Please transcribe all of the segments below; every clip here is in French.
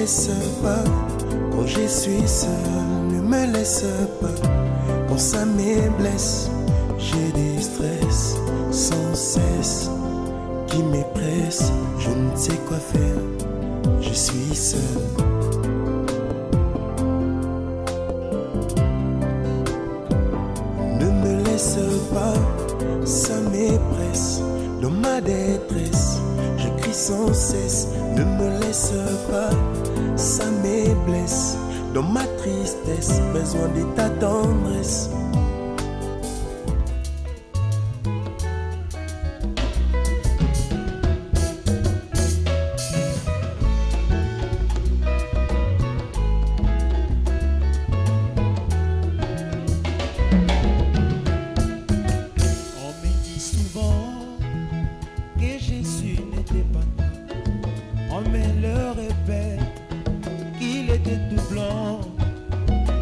laisse pas quand je suis seul, ne me laisse pas quand ça me blesse. J'ai des stress sans cesse qui me pressent, je ne sais quoi faire, je suis seul. Ne me laisse pas, ça m'épresse dans ma détresse. Je crie sans cesse, ne me laisse pas, ça me blesse dans ma tristesse, besoin de ta tendresse.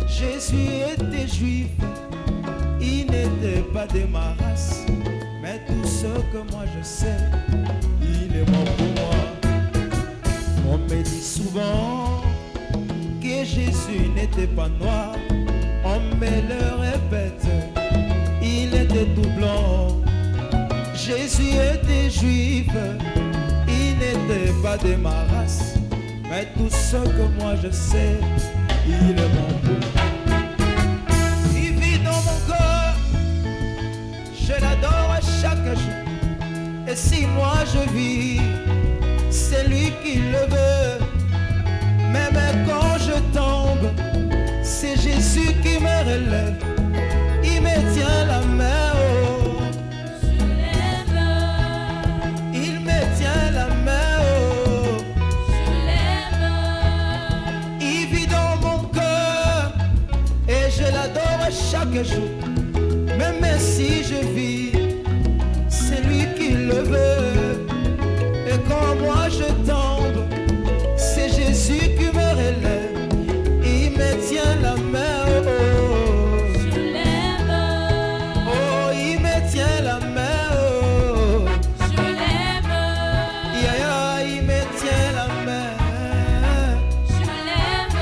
Jésus était juif, il n'était pas de ma race, mais tout ce que moi je sais, il est mort pour moi. On me dit souvent que Jésus n'était pas noir, on me le répète, il était tout blanc. Jésus était juif, il n'était pas de ma race, mais tout ce que moi je sais, il est mort pour moi. Il vit dans mon corps, je l'adore chaque jour. Et si moi je vis, c'est lui qui le veut. Même quand je tombe, c'est Jésus qui me relève. Il me tient la main, oh. Je l'aime. Il me tient la main, oh. Je l'aime. Il vit dans mon cœur et je l'adore chaque jour. Même si je vis, c'est lui qui le veut. Et quand moi je tombe, c'est Jésus qui me relève. Il me tient la main, oh, oh. Je l'aime. Oh, il me tient la main, oh. Je l'aime. Yeah, yeah, il me tient la main. Je l'aime.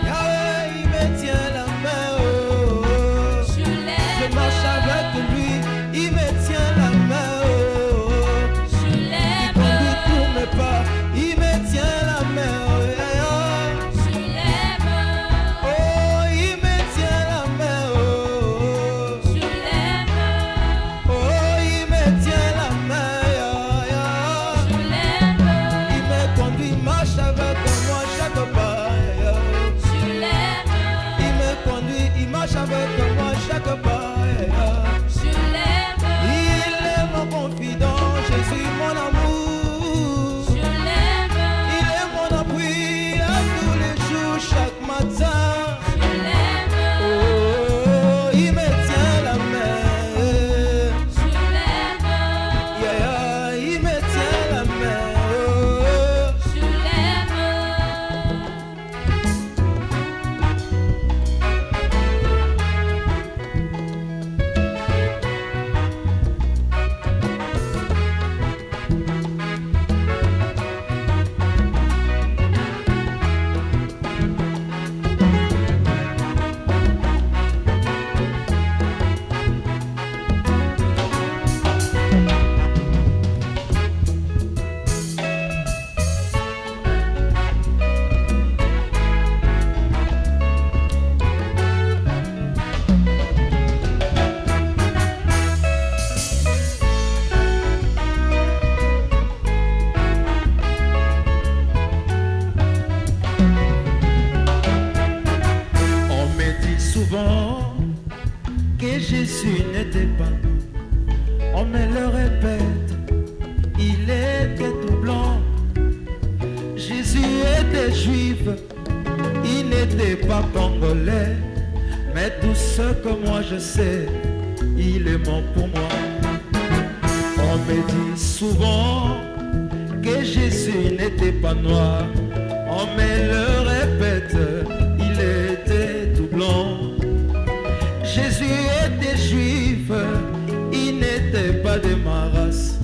Yeah, yeah, il me tient la main, oh, oh. Je l'aime. Je marche avec lui, il me tient la main, oh, oh. Je l'aime. Il conduit tous mes pas, il me tient la main, oh, yeah, yeah. Je l'aime. Oh, il me tient la main, oh, oh. Je l'aime. Oh, il me tient la main, yeah, yeah. Je l'aime. Il me conduit, marche avec moi chaque pas, yeah, yeah. Je l'aime. Il me conduit, il marche avec moi chaque pas, yeah, yeah. Je l'aime. Il est mon confident, Jésus mon amour. Je l'aime. Il est mon appui à tous les jours, chaque matin. Je l'aime. Oh, il me tient la main. Je l'aime. Yeah, yeah, il me tient la main. Oh, je l'aime. On me dit souvent que Jésus n'était pas blanc. On me le répète, il était tout blanc. Jésus était juif, il n'était pas congolais. Mais tout ce que moi je sais, il est mort pour moi. On me dit souvent que Jésus n'était pas noir. On me le répète, il était tout blanc. Jésus était juif, il n'était pas de ma race.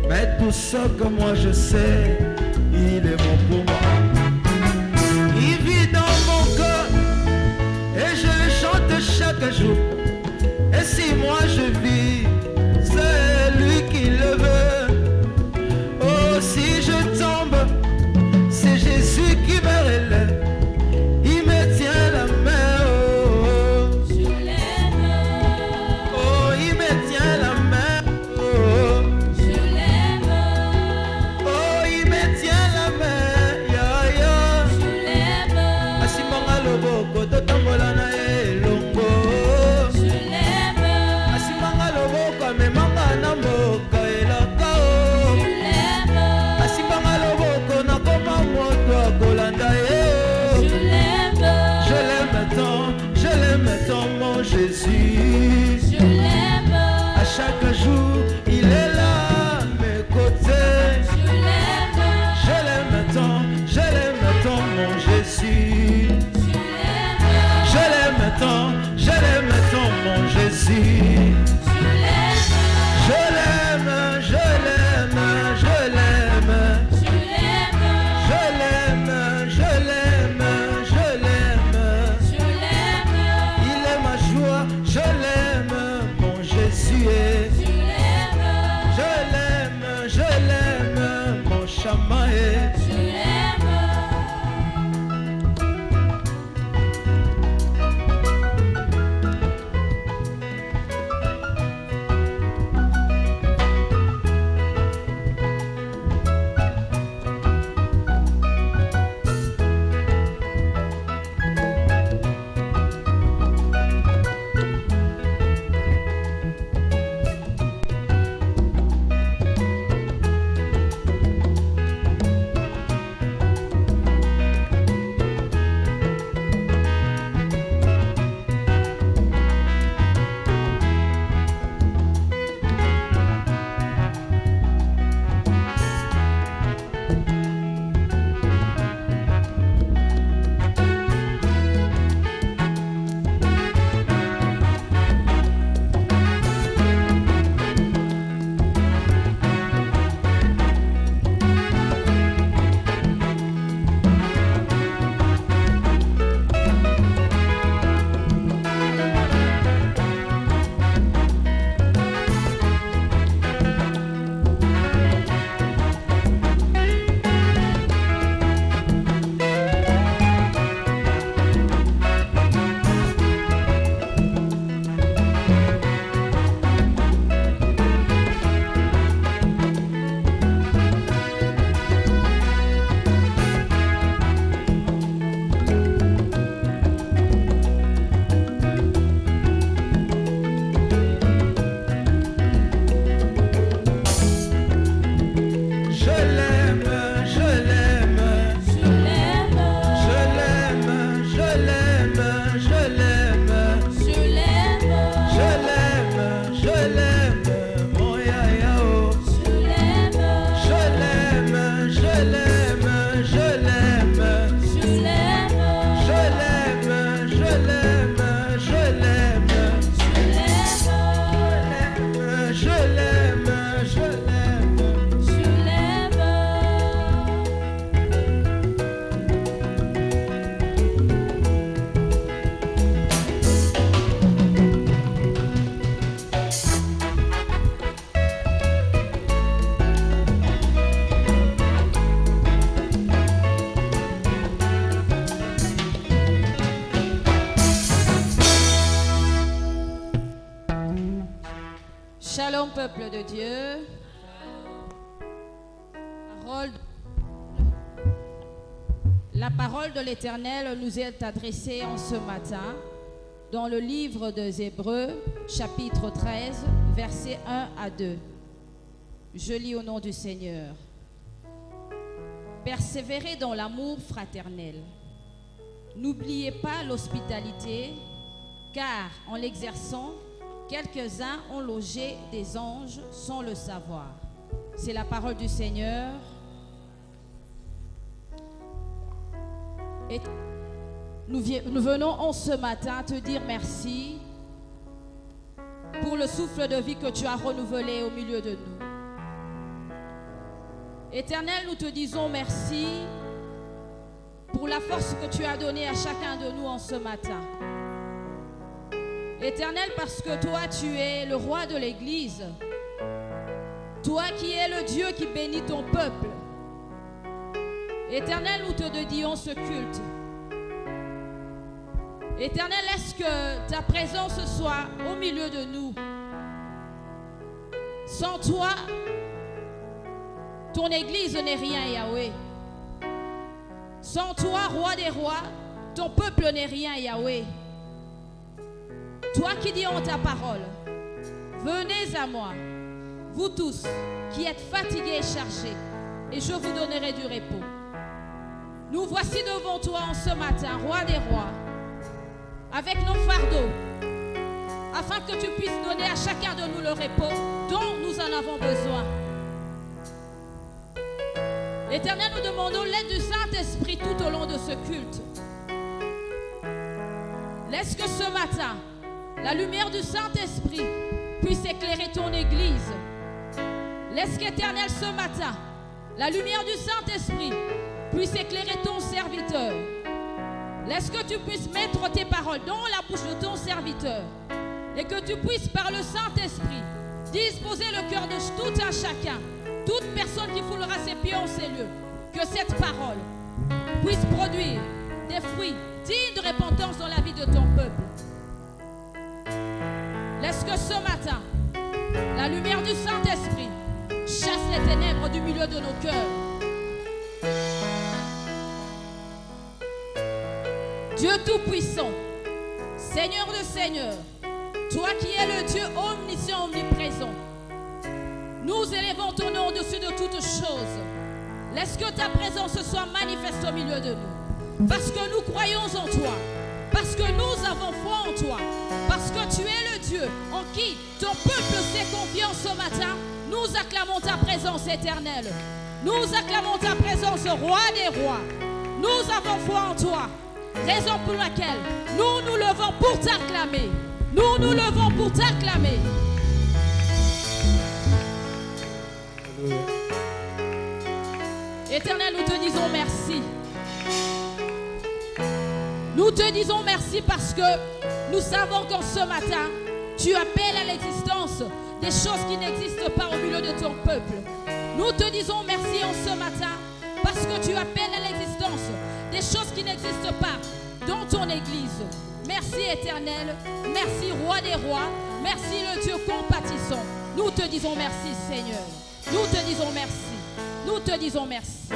Mais tout ce que moi je sais, il est mort pour moi. me tient la main. Oh. Je l'aime. Oh, il me tient la main. Ya, ya. Je l'aime. Asimanga loboko totambola na elongo. Je l'aime. Asimanga loboko amemanga na mboka elaka o. Je l'aime. Asimanga loboko nakoma moto akolanda ye. Je l'aime. Je l'aime tant mon Jésus. Je l'aime. À chaque jour, il est là à mes côtés. Je l'aime. Je l'aime tant mon Jésus. Je l'aime. Je l'aime tant mon Jésus. Je l'aime. Je l'aime, je l'aime, je l'aime. Je l'aime. Je l'aime, je l'aime, je l'aime. Je l'aime. Il est ma joie, je l'aime, mon Jésus. Je l'aime. Je l'aime, mon chamae. Je l'aime. Shalom peuple de Dieu. La parole de l'Éternel nous est adressée en ce matin dans le livre des Hébreux, chapitre 13, versets 1 à 2. Je lis au nom du Seigneur. Persévérez dans l'amour fraternel. N'oubliez pas l'hospitalité, car en l'exerçant, quelques-uns ont logé des anges sans le savoir. C'est la parole du Seigneur. Et nous venons en ce matin te dire merci pour le souffle de vie que tu as renouvelé au milieu de nous. Éternel, nous te disons merci pour la force que tu as donnée à chacun de nous en ce matin. Éternel, parce que toi, tu es le roi de l'Église. Toi qui es le Dieu qui bénit ton peuple. Éternel, nous te dédions ce culte. Éternel, laisse que ta présence soit au milieu de nous. Sans toi, ton église n'est rien, Yahweh. Sans toi, roi des rois, ton peuple n'est rien, Yahweh. Toi qui dis en ta parole, venez à moi, vous tous qui êtes fatigués et chargés, et je vous donnerai du repos. Nous voici devant toi en ce matin, roi des rois, avec nos fardeaux, afin que tu puisses donner à chacun de nous le repos dont nous en avons besoin. Éternel, nous demandons l'aide du Saint-Esprit tout au long de ce culte. Laisse que ce matin, la lumière du Saint-Esprit puisse éclairer ton Église. Laisse qu'Éternel, ce matin, la lumière du Saint-Esprit puisse éclairer ton serviteur. Laisse que tu puisses mettre tes paroles dans la bouche de ton serviteur et que tu puisses, par le Saint-Esprit, disposer le cœur de tout un chacun, toute personne qui foulera ses pieds en ces lieux, que cette parole puisse produire des fruits dignes de repentance dans la vie de ton peuple. Laisse que ce matin, la lumière du Saint-Esprit chasse les ténèbres du milieu de nos cœurs. Dieu Tout-Puissant, Seigneur de Seigneurs, toi qui es le Dieu omniscient, omniprésent, nous élevons ton nom au-dessus de toutes choses. Laisse que ta présence soit manifeste au milieu de nous. Parce que nous croyons en toi. Parce que nous avons foi en toi. Parce que tu es le Dieu en qui ton peuple s'est confiant ce matin. Nous acclamons ta présence éternelle. Nous acclamons ta présence, roi des rois. Nous avons foi en toi. Raison pour laquelle nous nous levons pour t'acclamer. Nous nous levons pour t'acclamer. Éternel, nous te disons merci. Nous te disons merci parce que nous savons qu'en ce matin, tu appelles à l'existence des choses qui n'existent pas au milieu de ton peuple. Nous te disons merci en ce matin parce que tu appelles à l'existence des choses qui n'existent pas dans ton Église. Merci Éternel, merci Roi des rois, merci le Dieu compatissant. Nous te disons merci Seigneur. Nous te disons merci. Nous te disons merci.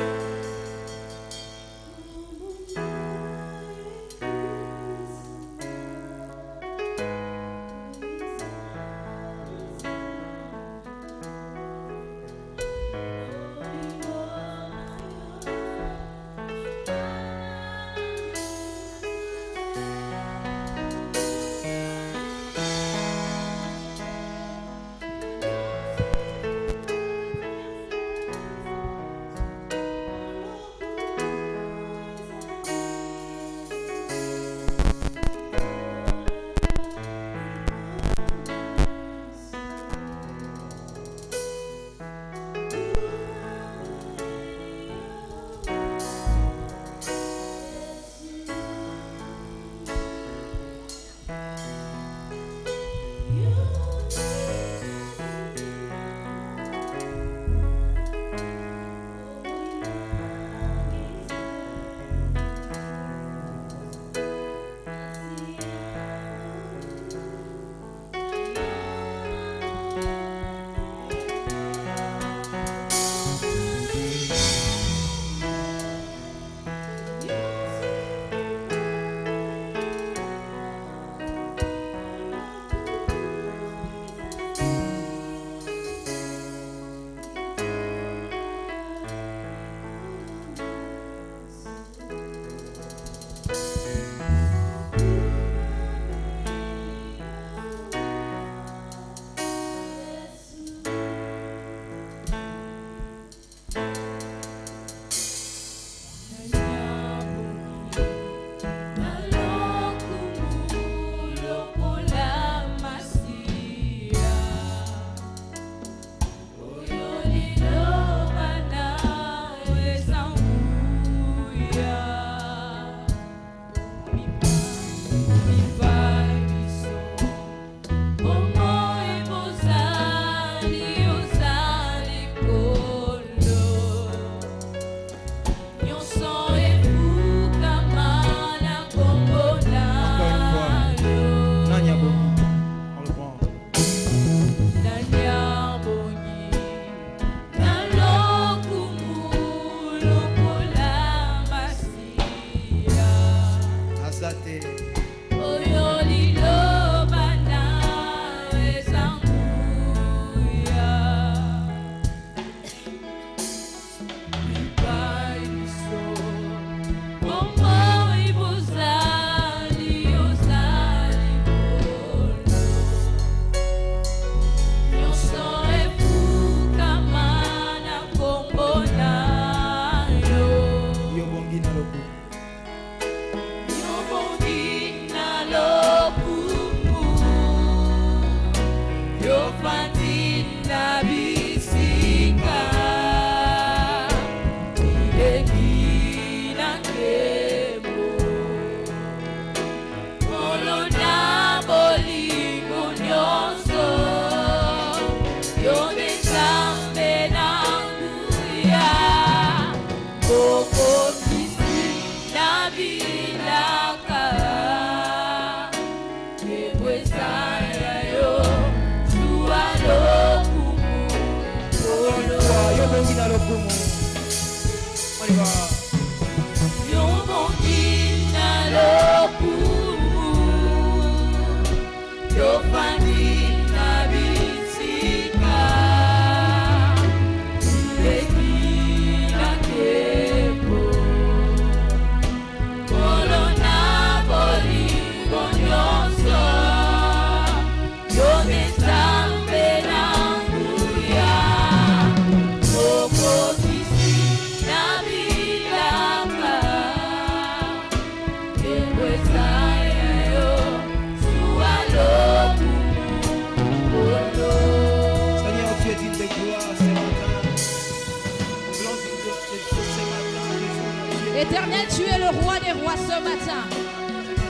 Éternel, tu es le roi des rois ce matin.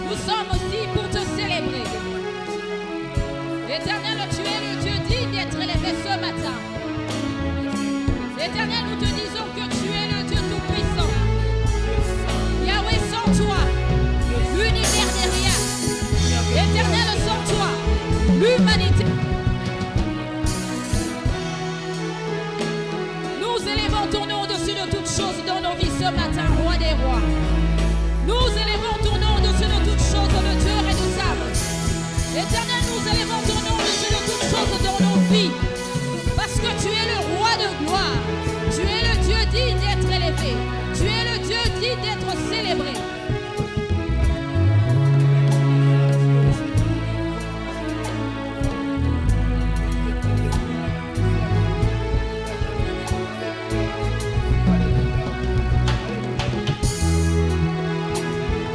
Nous sommes aussi pour te célébrer. Éternel, tu es le Dieu digne d'être élevé ce matin. Éternel, nous te disons que tu es le Dieu tout-puissant. Yahweh, sans toi, l'univers n'est rien. Éternel, sans toi, l'humanité. Nous élevons ton nom au-dessus de toutes choses dans nos vies ce matin, roi des rois. Nous élevons ton nom au-dessus de toutes choses, le Dieu redoutable. Éternel, nous élevons ton nom au-dessus de toutes choses dans nos vies. Parce que tu es le roi de gloire. Tu es le Dieu digne d'être élevé. Tu es le Dieu digne d'être célébré.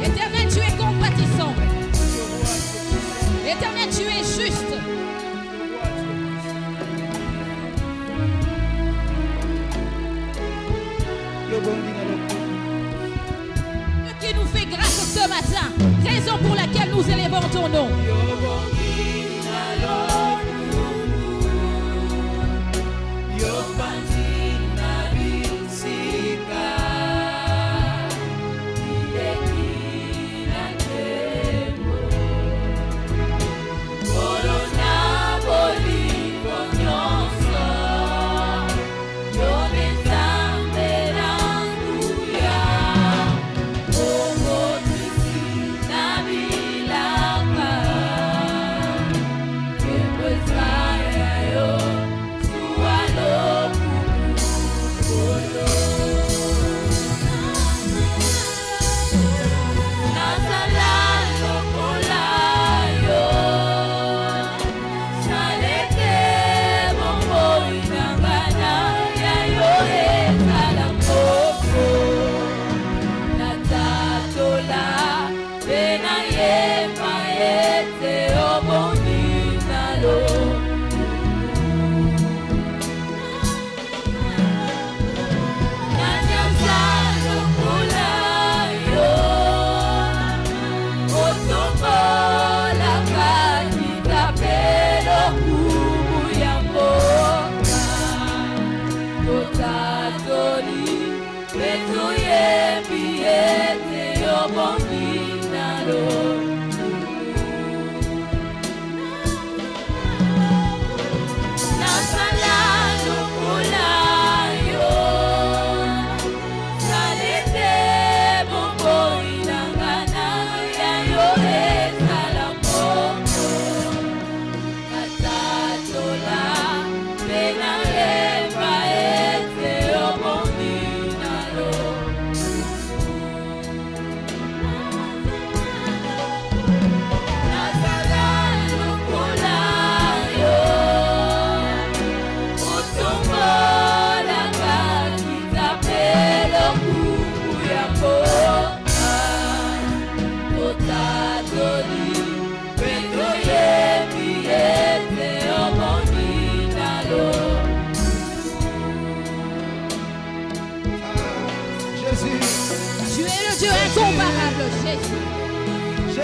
Éternel, tu es compatissant. Éternel, tu es juste. Qui nous fait grâce ce matin, raison pour laquelle nous élevons ton nom.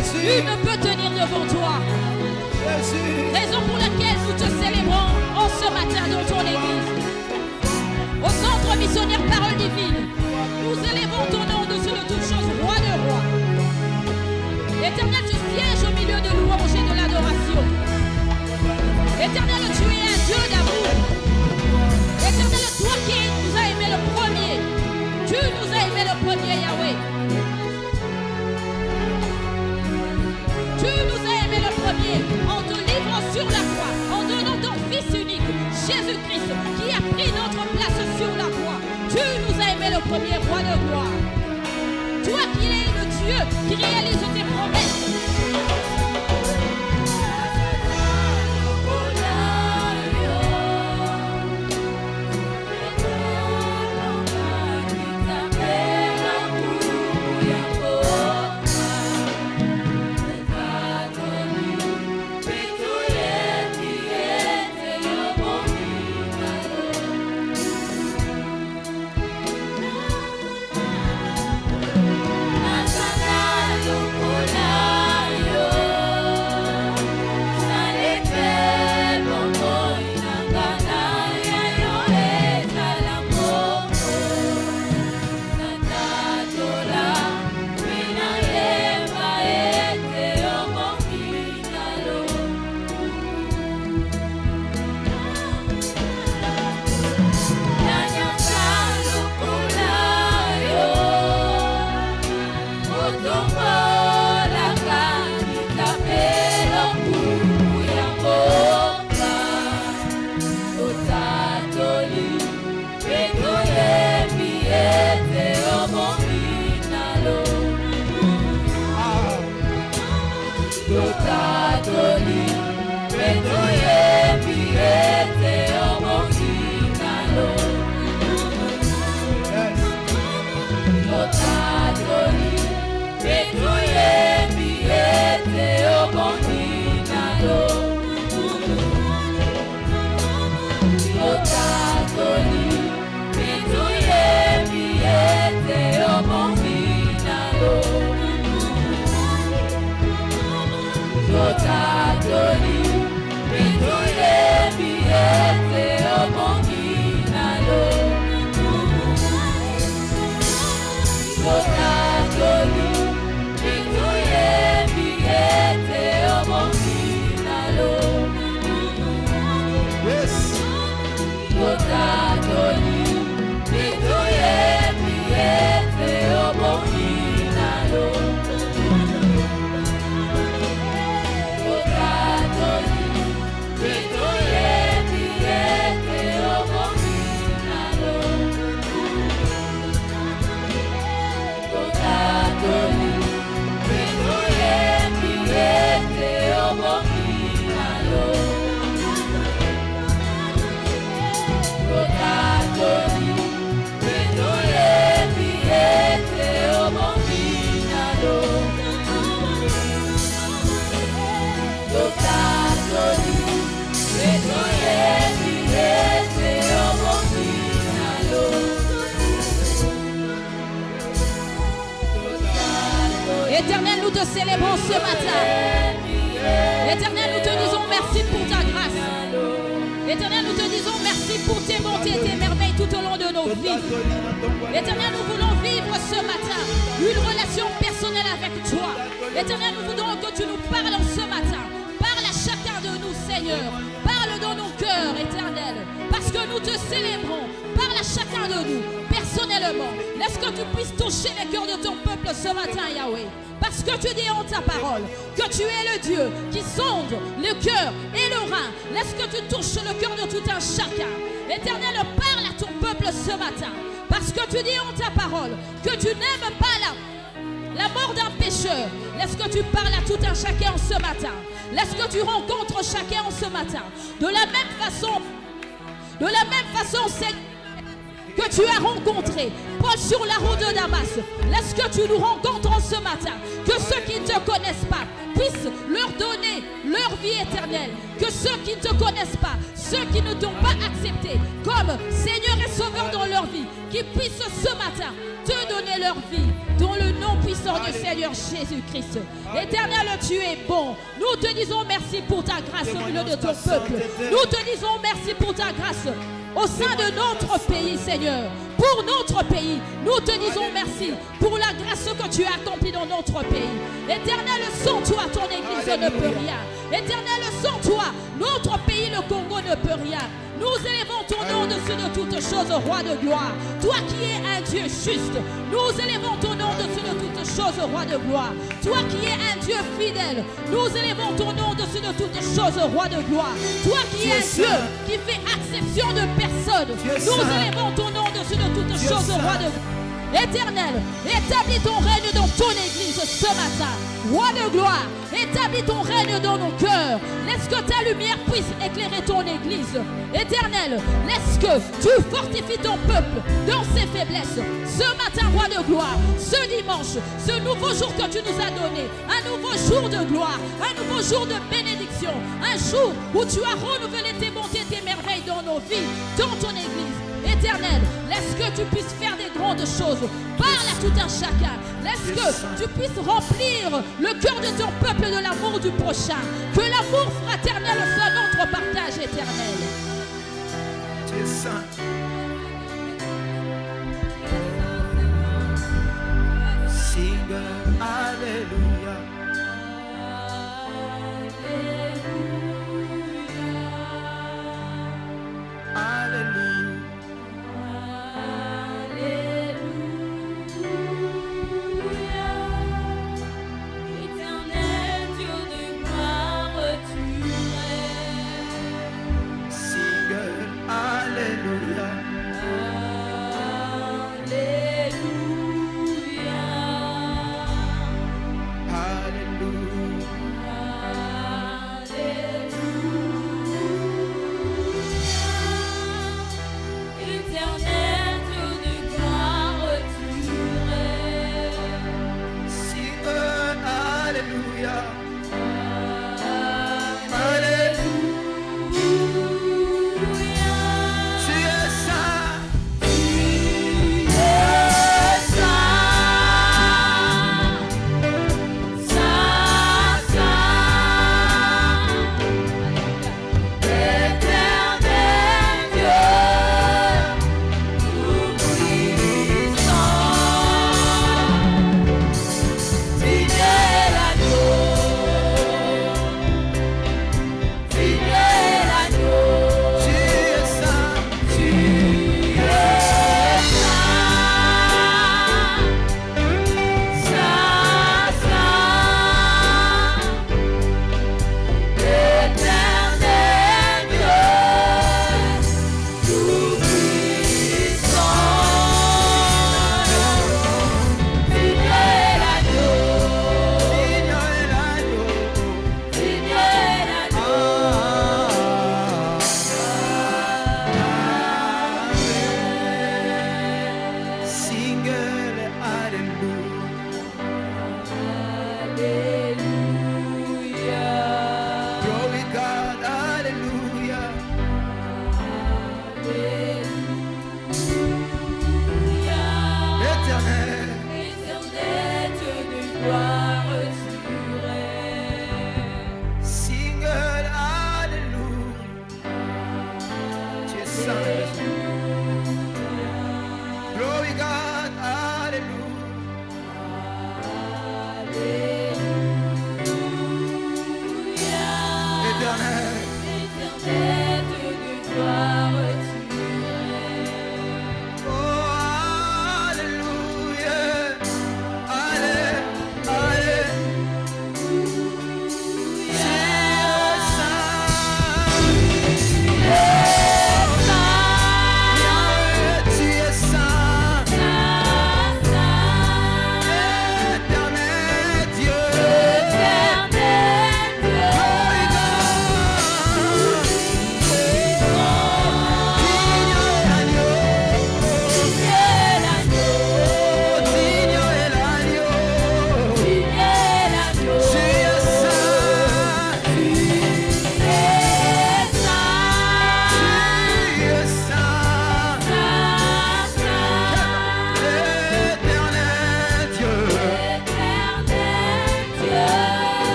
Jésus. Nul ne peut tenir devant toi. Jésus. Raison pour laquelle nous te célébrons en ce matin dans ton église. Au centre missionnaire Parole Divine, nous élevons ton nom au-dessus de toutes choses, roi de rois. Éternel, tu sièges au milieu de louanges et de l'adoration. Éternel, tu es un Dieu d'amour. Éternel, toi qui nous as aimé le premier, tu nous as aimé le premier, Yahweh. Tu nous as aimé le premier en te livrant sur la croix, en donnant ton Fils unique, Jésus-Christ, qui a pris notre place sur la croix. Tu nous as aimé le premier, roi de gloire. Toi qui es le Dieu qui réalise tes promesses. Éternel, nous te célébrons ce matin. Éternel, nous te disons merci pour ta grâce. Éternel, nous te disons merci pour tes bontés et tes merveilles tout au long de nos vies. Éternel, nous voulons vivre ce matin une relation personnelle avec toi. Éternel, nous voulons que tu nous parles ce matin. Parle à chacun de nous, Seigneur. Parle dans nos cœurs, Éternel. Parce que nous te célébrons. Parle à chacun de nous, personnellement. Laisse que tu puisses toucher les cœurs de ton peuple ce matin, Yahweh. Parce que tu dis en ta parole que tu es le Dieu qui sonde le cœur et le rein. Laisse que tu touches le cœur de tout un chacun. Éternel, parle à ton peuple ce matin. Parce que tu dis en ta parole que tu n'aimes pas la mort d'un pécheur. Laisse que tu parles à tout un chacun en ce matin. Laisse que tu rencontres chacun en ce matin. De la même façon, Seigneur, que tu as rencontré Paul sur la route de Damas. Laisse que tu nous rencontres en ce matin. Que ceux qui ne te connaissent pas puissent leur donner leur vie éternelle. Que ceux qui ne te connaissent pas ceux qui ne t'ont pas accepté comme Seigneur et Sauveur dans leur vie, qui puissent ce matin te donner leur vie dans le nom puissant du Seigneur Jésus-Christ. Éternel, tu es bon. Nous te disons merci pour ta grâce au milieu de ton peuple. Nous te disons merci pour ta grâce au sein de notre pays, Seigneur. Pour notre pays, nous te disons merci pour la grâce que tu as accomplie dans notre pays. Éternel, sans toi, ton Église ne peut rien. Éternel, sans toi, notre pays, le Congo, ne peut rien. Nous élevons ton nom au-dessus de toutes choses, Roi de gloire. Toi qui es un Dieu juste, nous élevons ton nom au-dessus de toutes choses, Roi de gloire. Toi qui es un Dieu fidèle, nous élevons ton nom au-dessus de toutes choses, Roi de gloire. Toi qui es un Dieu qui fait exception de personne, nous élevons ton nom au-dessus de toutes choses, Roi de gloire. Éternel, établis ton règne dans ton Église ce matin. Roi de gloire, établis ton règne dans nos cœurs. Laisse que ta lumière puisse éclairer ton Église. Éternel, laisse que tu fortifies ton peuple dans ses faiblesses. Ce matin, Roi de gloire, ce dimanche, ce nouveau jour que tu nous as donné, un nouveau jour de gloire, un nouveau jour de bénédiction, un jour où tu as renouvelé tes bontés, tes merveilles dans nos vies, dans ton Église. Éternel, laisse que tu puisses faire des grandes choses. Parle à tout un chacun. Laisse que tu puisses remplir le cœur de ton peuple de l'amour du prochain. Que l'amour fraternel soit notre partage éternel. Tu es saint. Sing Alléluia. Alléluia.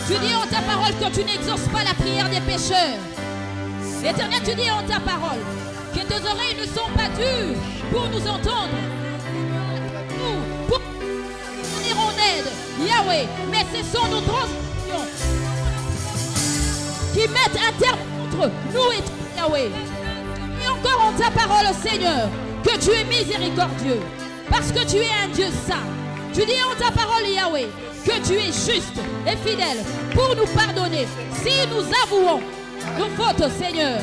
Tu dis en ta parole que tu n'exauces pas la prière des pécheurs. Éternel, tu dis en ta parole que tes oreilles ne sont pas dures pour nous entendre. Pour venir en aide, Yahweh. Mais ce sont nos transgressions qui mettent un terme entre nous et toi, Yahweh. Et encore en ta parole, Seigneur, que tu es miséricordieux, parce que tu es un Dieu saint. Tu dis en ta parole, Yahweh, que tu es juste et fidèle pour nous pardonner si nous avouons nos fautes, Seigneur.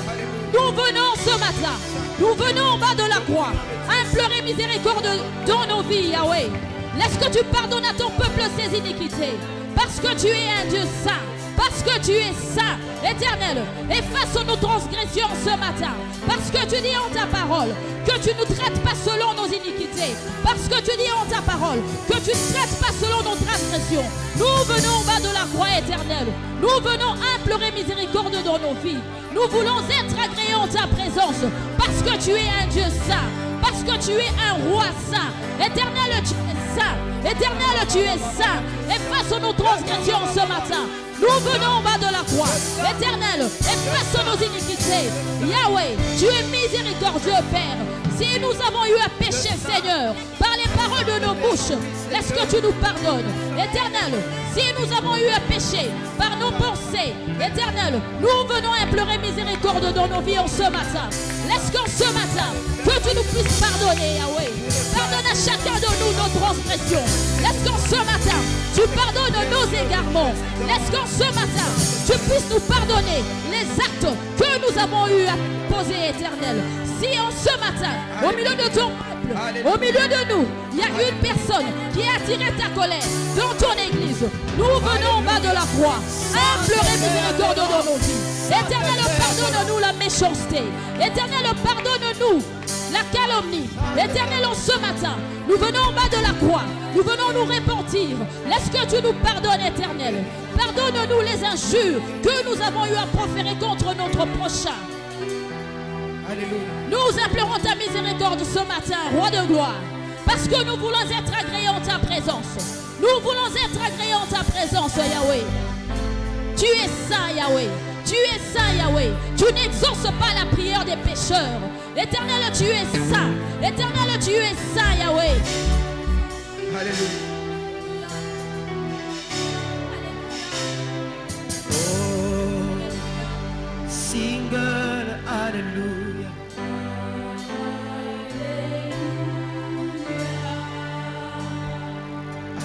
Nous venons ce matin, nous venons en bas de la croix, implorer miséricorde dans nos vies, Yahweh. Laisse que tu pardonnes à ton peuple ses iniquités, parce que tu es un Dieu saint. Parce que tu es saint, éternel, efface nos transgressions ce matin. Parce que tu dis en ta parole que tu ne nous traites pas selon nos iniquités. Parce que tu dis en ta parole que tu ne traites pas selon nos transgressions. Nous venons au bas de la croix éternelle. Nous venons implorer miséricorde dans nos vies. Nous voulons être agréés en ta présence. Parce que tu es un Dieu saint. Parce que tu es un roi saint. Éternel, tu es saint. Éternel, tu es saint. Efface nos transgressions ce matin. Nous venons en bas de la croix. Éternel, efface nos iniquités. Yahweh, tu es miséricordieux, Père. Si nous avons eu à pécher, Seigneur, par les paroles de nos bouches, laisse que tu nous pardonnes. Éternel, si nous avons eu à pécher par nos pensées, Éternel, nous venons implorer miséricorde dans nos vies en ce matin. Laisse qu'en ce matin, que tu nous puisses pardonner, Yahweh. Pardonne à chacun de nous nos transgressions. Laisse qu'en ce matin, tu pardonnes nos égarements. Laisse qu'en ce matin, tu puisses nous pardonner les actes que nous avons eu à poser, Éternel. Si en ce matin, au milieu de ton peuple, au milieu de nous, il y a une personne qui a attiré ta colère dans ton église, nous venons en bas de la croix, implorer miséricorde dans nos vies. Éternel, pardonne-nous la méchanceté. Éternel, pardonne-nous la calomnie. Éternel, en ce matin, nous venons en bas de la croix. Nous venons nous repentir. Laisse que tu nous pardonnes, Éternel. Pardonne-nous les injures que nous avons eu à proférer contre notre prochain. Alléluia. Nous implorons ta miséricorde ce matin, Roi de gloire, parce que nous voulons être agréés en ta présence. Nous voulons être agréés en ta présence, Yahweh. Tu es saint, Yahweh. Tu es saint, Yahweh. Tu n'exauces pas la prière des pécheurs. Éternel, tu es saint. Éternel, tu es saint, Yahweh. Alléluia. Oh, single, Alléluia.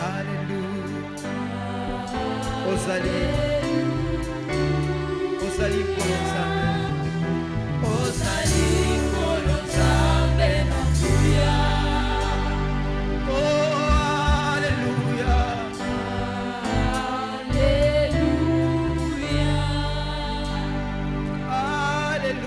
Alléluia. Ozali. Ozali Kolosame. Ozali Kolosame Nakuya. Oh, Alléluia. Alléluia.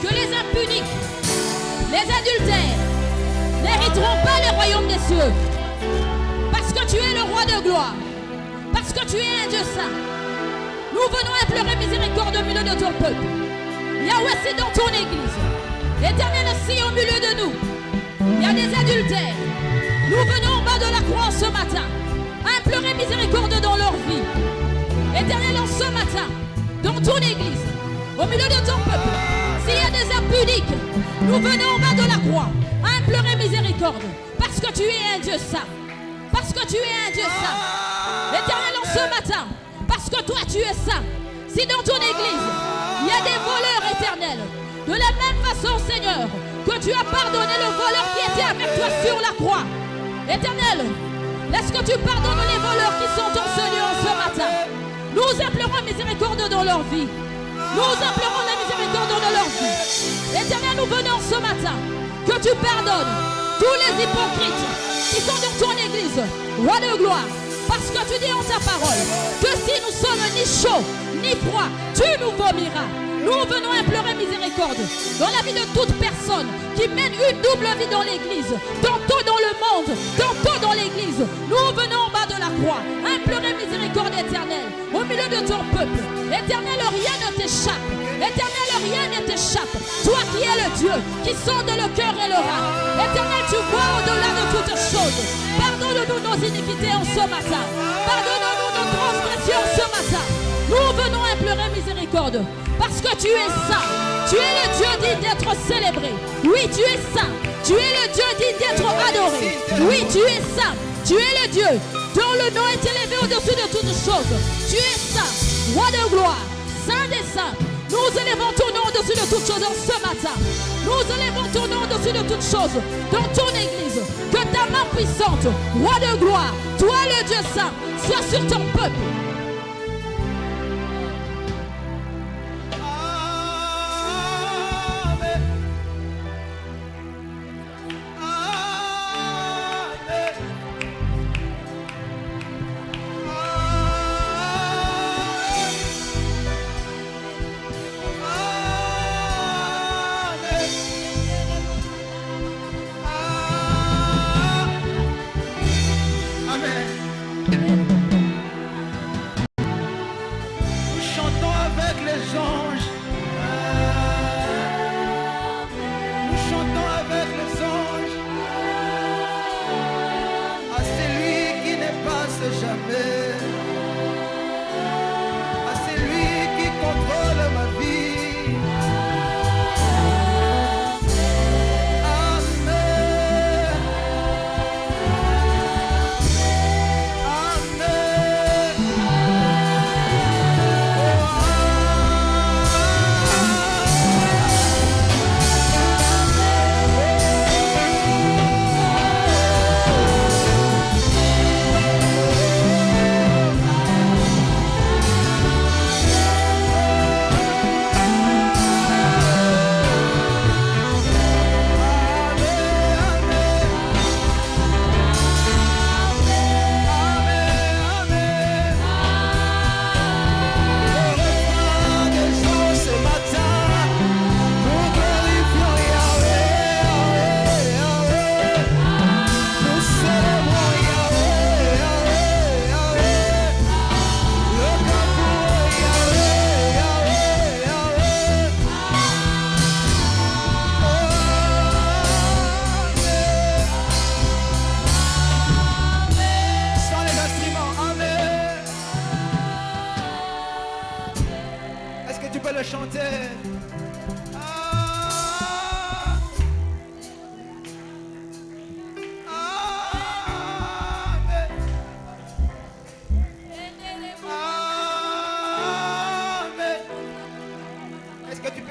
que les impudiques, les adultères n'hériteront pas le royaume des cieux. Parce que tu es le roi de gloire, parce que tu es un Dieu saint, nous venons implorer miséricorde au milieu de ton peuple. Yahweh, c'est dans ton église. Éternel, aussi au milieu de nous, il y a des adultères. Nous venons en bas de la croix ce matin, implorer miséricorde dans leur vie. Éternel, en ce matin, dans ton église, au milieu de ton peuple, s'il y a des impudiques, nous venons en bas de la croix, implorer miséricorde, parce que tu es un Dieu saint. Parce que tu es un Dieu saint. Éternel, en ce matin, parce que toi tu es saint. Si dans ton église, il y a des voleurs éternels, de la même façon, Seigneur, que tu as pardonné le voleur qui était avec toi sur la croix. Éternel, laisse que tu pardonnes les voleurs qui sont en ce lieu en ce matin. Nous implorons miséricorde dans leur vie. Nous implorons la miséricorde dans leur vie. Éternel, nous venons ce matin, que tu pardonnes tous les hypocrites qui sont dans ton église, roi de gloire. Parce que tu dis en ta parole que si nous sommes ni chauds ni froids, tu nous vomiras. Nous venons implorer miséricorde dans la vie de toute personne qui mène une double vie dans l'église, tantôt dans le monde, tantôt dans l'église. Nous venons en bas de la croix, implorer miséricorde éternelle au milieu de ton peuple. Éternel, rien ne t'échappe. Éternel, rien ne t'échappe. Toi qui es le Dieu, qui sonde le cœur et le rein. Éternel, tu vois au-delà de toutes choses. Pardonne-nous nos iniquités en ce matin. Pardonne-nous nos transgressions ce matin. Nous venons implorer miséricorde. Parce que tu es saint. Tu es le Dieu dit d'être célébré. Oui, tu es saint. Tu es le Dieu dit d'être adoré. Oui, tu es saint. Tu es le Dieu dont le nom est élevé au-dessus de toutes choses. Tu es saint, roi de gloire, saint des saints. Nous élevons ton nom au-dessus de toutes choses ce matin. Nous élevons ton nom au-dessus de toutes choses dans ton église. Que ta main puissante, roi de gloire, toi le Dieu saint, soit sur ton peuple.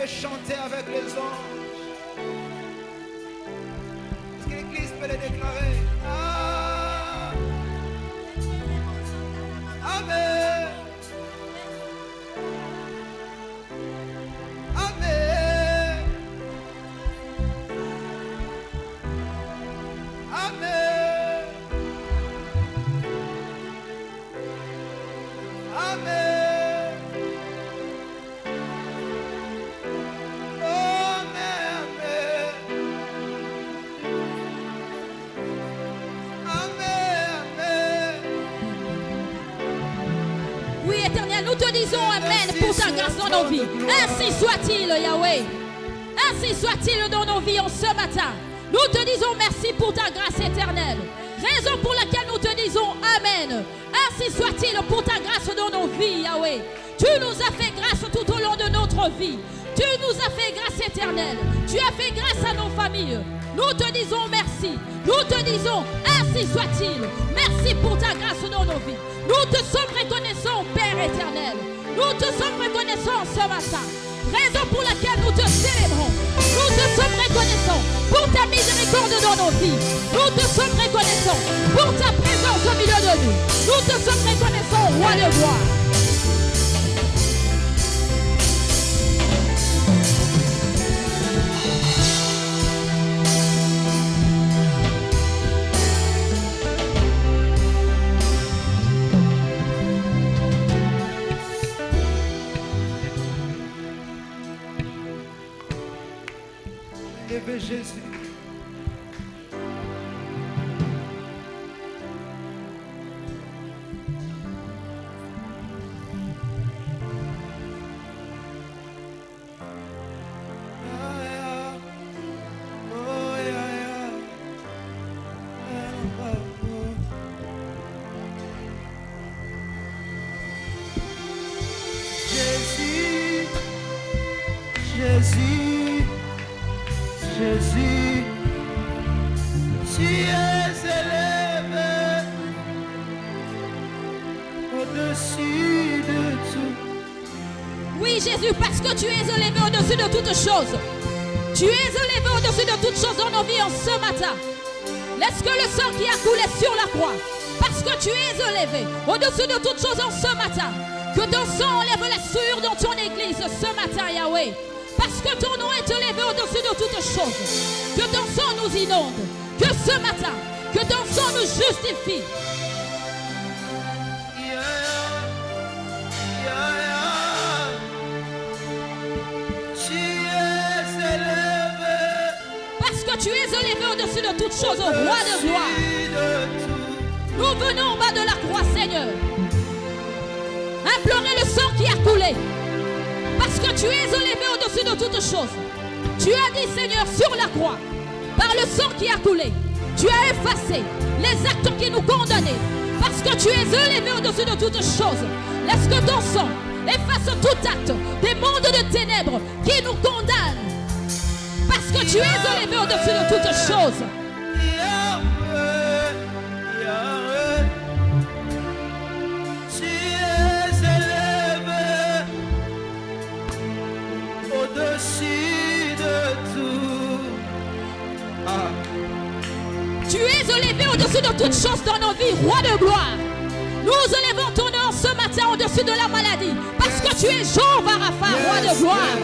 Chanter avec les anges. Est-ce que l'Église peut les déclarer? Amen. Éternel, nous te disons Amen pour ta grâce dans nos vies. Ainsi soit-il, Yahweh. Ainsi soit-il dans nos vies en ce matin. Nous te disons merci pour ta grâce éternelle. Raison pour laquelle nous te disons Amen. Ainsi soit-il pour ta grâce dans nos vies, Yahweh. Tu nous as fait grâce tout au long de notre vie. Tu nous as fait grâce éternelle. Tu as fait grâce à nos familles. Nous te disons merci. Nous te disons ainsi soit-il. Merci pour ta grâce dans nos vies. Nous te sommes reconnaissants, Père éternel. Nous te sommes reconnaissants ce matin. Raison pour laquelle nous te célébrons. Nous te sommes reconnaissants pour ta miséricorde dans nos vies. Nous te sommes reconnaissants pour ta présence au milieu de nous. Nous te sommes reconnaissants, Roi de gloire. Levez Jésus. Jésus, Jésus, Jésus, tu es élevé au-dessus de tout. Oui, Jésus, parce que tu es élevé au-dessus de toutes choses. Tu es élevé au-dessus de toutes choses dans nos vies en ce matin. Laisse que le sang qui a coulé sur la croix, parce que tu es élevé au-dessus de toutes choses en ce matin. Que ton sang enlève la souillure dans ton église ce matin, Yahweh. Parce que ton nom est élevé au-dessus de toutes choses. Que ton sang nous inonde. Que ce matin, que ton sang nous justifie. Tu es élevé. Parce que tu es élevé au-dessus de toutes choses, au roi de gloire. Nous venons en bas de la croix, Seigneur. Implorer le sang qui a coulé. Parce que tu es élevé au-dessus de toutes choses. Tu as dit, Seigneur, sur la croix, par le sang qui a coulé, tu as effacé les actes qui nous condamnaient. Parce que tu es élevé au-dessus de toutes choses. Laisse que ton sang efface tout acte des mondes de ténèbres qui nous condamnent. Parce que tu es élevé au-dessus de toutes choses. Au-dessus de tout. Tu es élevé au-dessus de toutes choses dans nos vies, roi de gloire. Nous élevons ton nom ce matin au-dessus de la maladie. Parce que tu es Jéhovah Rapha, roi de gloire.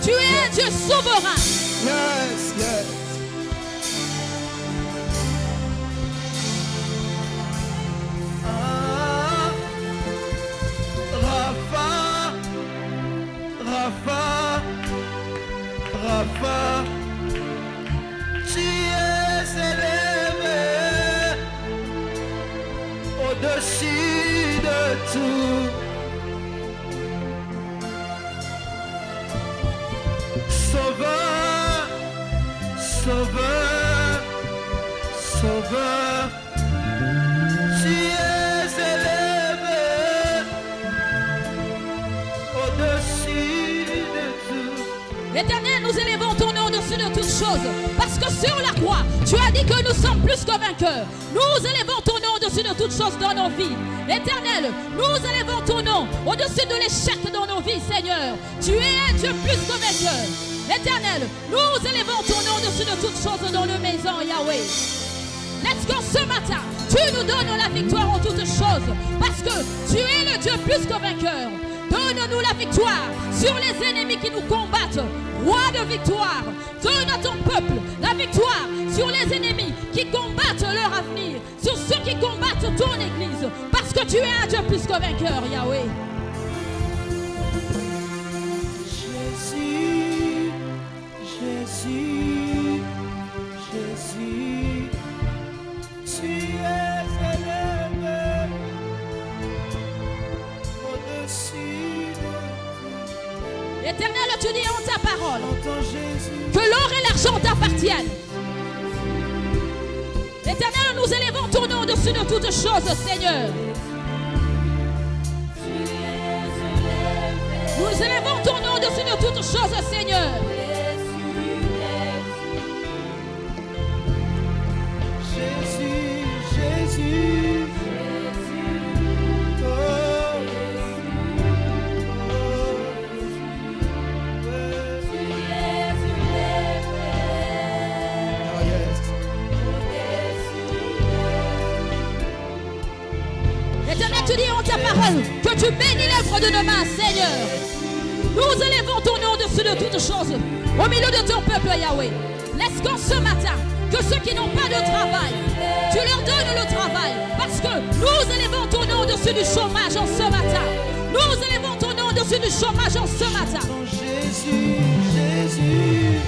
Tu es un Dieu souverain. Yes, yes. Rapha, Rapha, Rapha, tu es élevé au-dessus de tout. Sauveur, Sauveur, Sauveur, tu es élevé au-dessus de tout. Éternel, nous élevons ton nom au-dessus de toutes choses. Parce que sur la croix, tu as dit que nous sommes plus que vainqueurs. Nous élevons ton nom au-dessus de toutes choses dans nos vies. Éternel, nous élevons ton nom au-dessus de l'échec dans nos vies, Seigneur. Tu es un Dieu plus que vainqueur. Éternel, nous élevons ton nom au-dessus de toutes choses dans nos maisons, Yahweh. Laisse que ce matin, tu nous donnes la victoire en toutes choses. Parce que tu es le Dieu plus que vainqueur. Donne-nous la victoire sur les ennemis qui nous combattent. Roi de victoire, donne à ton peuple la victoire sur les ennemis qui combattent leur avenir, sur ceux qui combattent ton église. Parce que tu es un Dieu plus que vainqueur, Yahweh. Jésus, Jésus, Jésus, tu es élevé Éternel, tu dis en ta parole Entends Jésus. que l'or et l'argent t'appartiennent. Éternel, nous élevons ton nom au-dessus de toutes choses, Seigneur. Nous élevons ton nom au-dessus de toutes choses, Seigneur. Jésus, Jésus. Oh. Oh, yes. Éternel, tu dis en ta parole que tu bénis l'œuvre de nos mains, Seigneur. Nous élevons ton nom au-dessus de toutes choses au milieu de ton peuple, Yahweh. Laisse qu'en ce matin, que ceux qui n'ont pas de travail, tu leur donnes le travail. Parce que nous élevons ton nom au-dessus du chômage en ce matin. Nous élevons ton nom au-dessus du chômage en ce matin. Jésus, Jésus.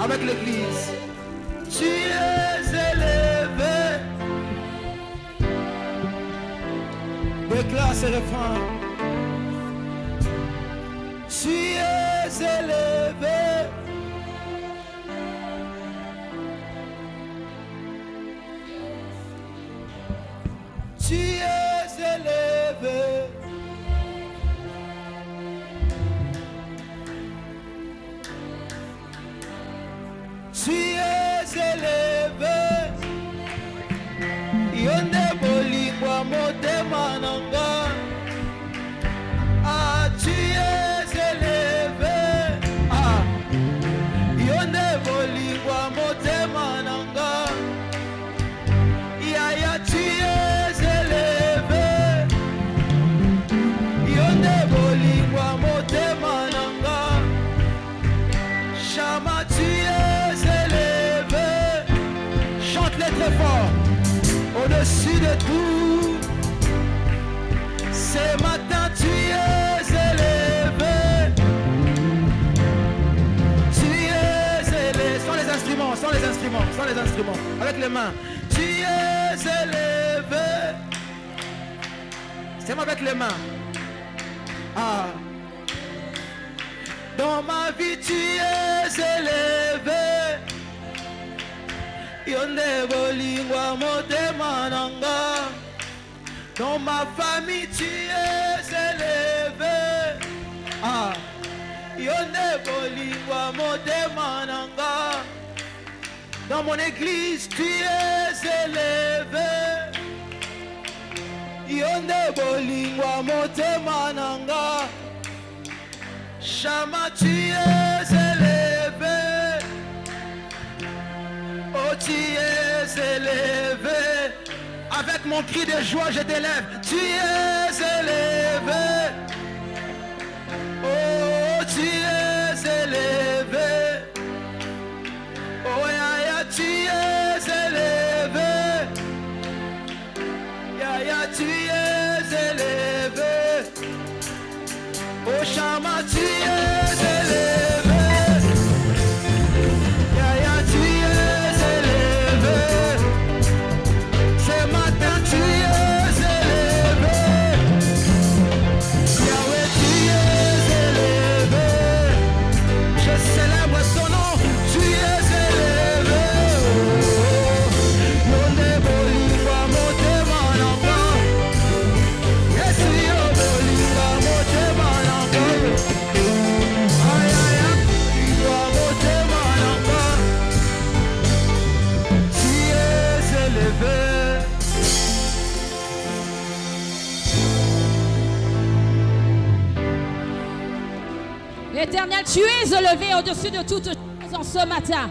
Avec l'église, tu es élevé. Déclare ce refrain. Tu es élevé. Tu es élevé. Tu es élevé. Yonde bolingwa motema nanga. Ah, tu es élevé. Ah, yonde bolingwa motema nanga. Yaya, tu es élevé. Yonde bolingwa motema nanga. Chama, tu es élevé. Chante-les très fort. Au-dessus de tout. Ce matin, tu es élevé. Tu es élevé. Sans les instruments, sans les instruments, sans les instruments. Avec les mains. Tu es élevé. C'est moi avec les mains. Ah. Dans ma vie, tu es élevé. Yonde bolingwa motema nanga. Dans ma famille, tu es élevé. Ah. Yonde bolingwa motema nanga. Dans mon église, tu es élevé. Yonde bolingwa motema nanga. Chama, tu es élevé. Oh, tu es élevé. Avec mon cri de joie, je t'élève. Tu es élevé. Oh, tu es élevé. Oh, ya, tu es élevé. Ya, tu es élevé. Oh, Shama, tu es élevé. Ya, tu es élevé. Ce matin, tu es élevé. Yahweh, tu es élevé. Je célèbre ton nom. Tu es élevé. Yonde boliva mote manamba. Yesu yo boliva mote manamba. Ay ay ay, boliva mote manamba. Tu es élevé. Éternel, tu es élevé au-dessus de toutes choses en ce matin.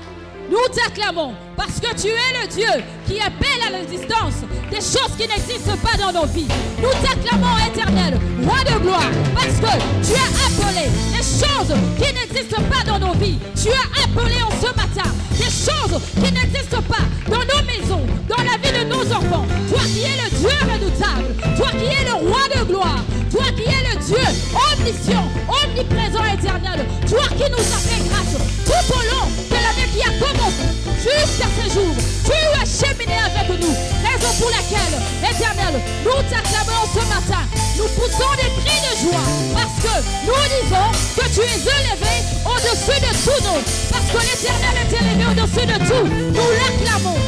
Nous t'acclamons parce que tu es le Dieu qui appelle à l'existence des choses qui n'existent pas dans nos vies. Nous t'acclamons, Éternel, Roi de gloire, parce que tu as appelé les choses qui n'existent pas dans nos vies. Tu as appelé en ce matin des choses qui n'existent pas dans nos maisons, dans la vie de nos enfants. Toi qui es le Dieu redoutable, toi qui es le Roi de gloire, toi qui es le Dieu omniscient, omniprésent, éternel, toi qui nous as fait grâce tout au long de l'année qui a commencé jusqu'à ce jour. Tu as cheminé avec nous, raison pour laquelle, éternel, nous t'acclamons ce matin. Nous poussons des cris de joie parce que nous disons que tu es élevé au-dessus de tout nom. Parce que l'éternel est élevé au-dessus de tout. Nous l'acclamons,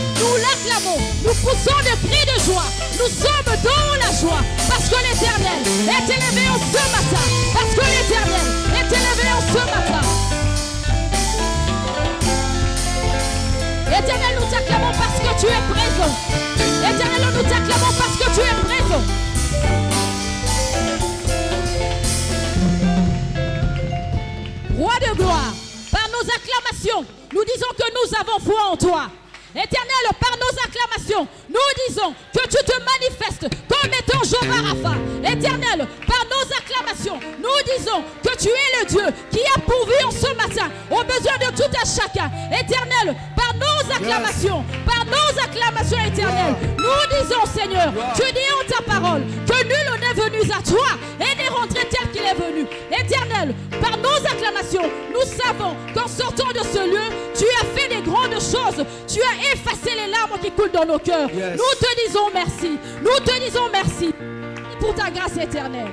nous poussons des cris de joie. Nous sommes dans la joie parce que l'éternel est élevé en ce matin. Parce que l'éternel est élevé en ce matin. Éternel, nous t'acclamons parce que tu es présent. Éternel, nous t'acclamons parce que tu es présent. Roi de gloire, par nos acclamations, nous disons que nous avons foi en toi. Éternel, par nos acclamations, nous disons que tu te manifestes comme étant Jéhovah Rapha. Éternel, par nos acclamations, nous disons que tu es le Dieu qui a pourvu en ce matin aux besoins de tout un chacun. Éternel, par nos acclamations, éternel, nous disons, Seigneur, tu dis en ta parole que nul n'est venu à toi et n'est rentré tel qu'il est venu. Éternel, par nos acclamations, nous savons qu'en sortant de ce lieu, tu as fait des grandes choses. Tu as effacé les larmes qui coulent dans nos cœurs. Nous te disons merci. Nous te disons merci pour ta grâce éternelle.